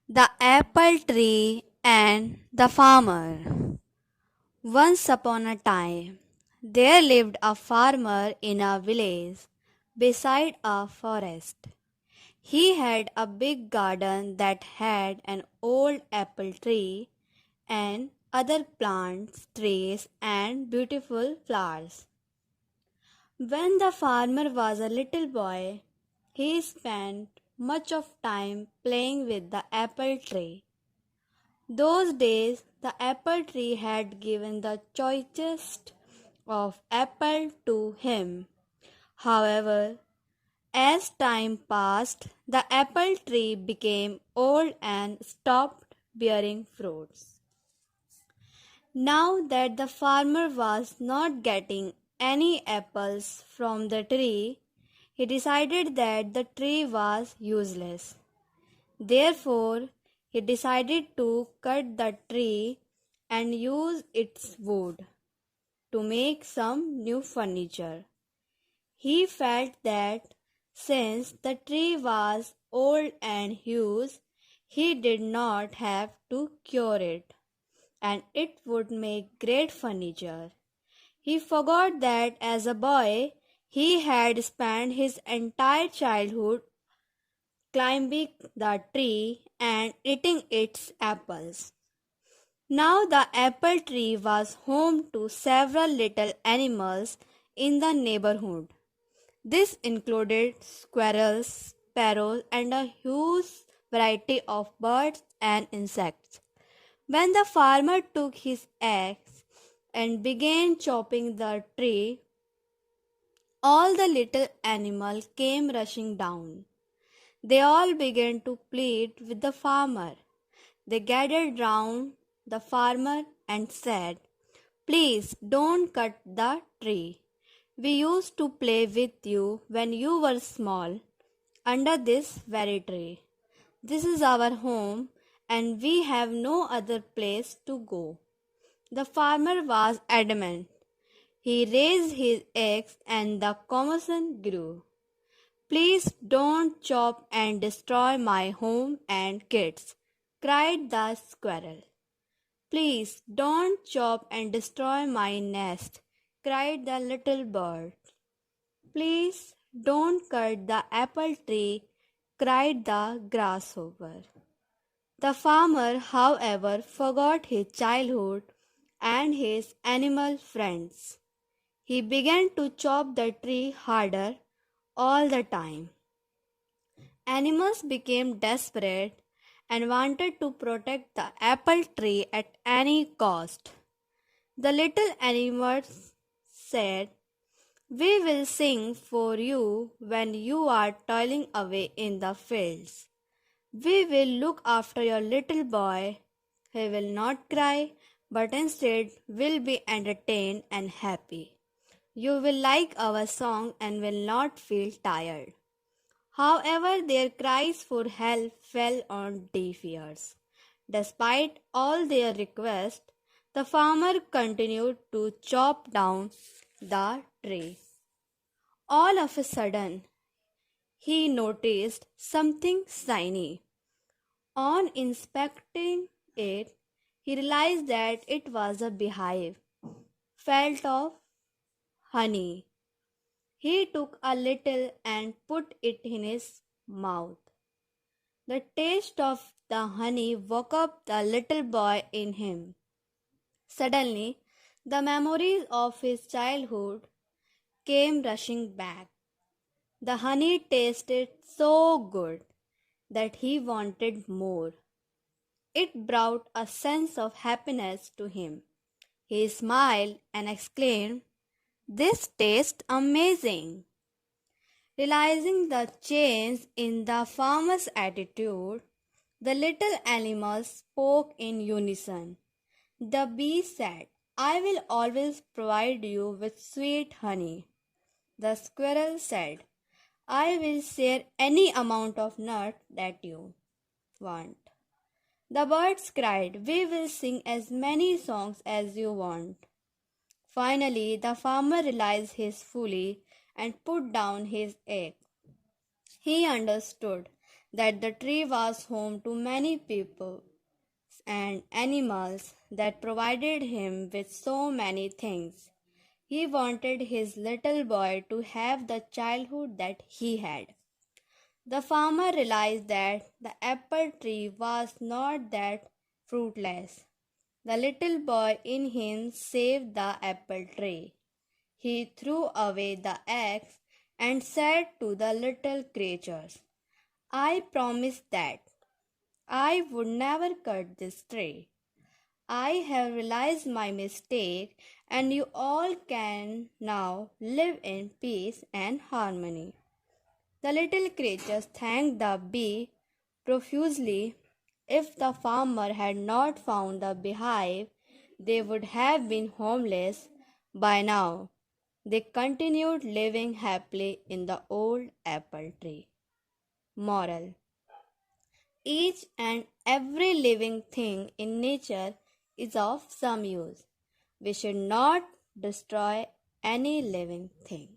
The apple tree and the farmer. Once upon a time, there lived a farmer in a village beside a forest. He had a big garden that had an old apple tree and other plants, trees, and beautiful flowers. When the farmer was a little boy, he spent much of time playing with the apple tree. Those days, the apple tree had given the choicest of apple to him. However, as time passed, the apple tree became old and stopped bearing fruits. Now that the farmer was not getting any apples from the tree, he decided that the tree was useless. Therefore, he decided to cut the tree and use its wood to make some new furniture. He felt that since the tree was old and huge, he did not have to cure it, and it would make great furniture. He forgot that as a boy he had spent his entire childhood climbing the tree and eating its apples. Now the apple tree was home to several little animals in the neighborhood. This included squirrels, sparrows, and a huge variety of birds and insects. When the farmer took his axe and began chopping the tree, all the little animals came rushing down. They all began to plead with the farmer. They gathered round the farmer and said, "Please don't cut the tree. We used to play with you when you were small under this very tree. This is our home and we have no other place to go." The farmer was adamant. He raised his axe and the commotion grew. "Please don't chop and destroy my home and kids," cried the squirrel. "Please don't chop and destroy my nest," cried the little bird. "Please don't cut the apple tree," cried the grasshopper. The farmer, however, forgot his childhood and his animal friends. He began to chop the tree harder all the time. Animals became desperate and wanted to protect the apple tree at any cost. The little animals said, "We will sing for you when you are toiling away in the fields. We will look after your little boy. He will not cry, but instead will be entertained and happy. You will like our song and will not feel tired." However, their cries for help fell on deaf ears. Despite all their requests, the farmer continued to chop down the tree. All of a sudden, he noticed something shiny. On inspecting it, he realized that it was a beehive filled of honey. He took a little and put it in his mouth. The taste of the honey woke up the little boy in him. Suddenly, the memories of his childhood came rushing back. The honey tasted so good that he wanted more. It brought a sense of happiness to him. He smiled and exclaimed, "This tastes amazing." Realizing the change in the farmer's attitude, the little animals spoke in unison. The bee said, "I will always provide you with sweet honey." The squirrel said, "I will share any amount of nut that you want." The birds cried, "We will sing as many songs as you want." Finally, the farmer realized his folly and put down his axe. He understood that the tree was home to many people and animals that provided him with so many things. He wanted his little boy to have the childhood that he had. The farmer realized that the apple tree was not that fruitless. The little boy in him saved the apple tree. He threw away the axe and said to the little creatures, I promised that I would never cut this tree. I have realized my mistake, and you all can now live in peace and harmony. The little creatures thanked the bee profusely. If the farmer had not found the beehive, they would have been homeless by now. They continued living happily in the old apple tree. Moral: each and every living thing in nature is of some use. We should not destroy any living thing.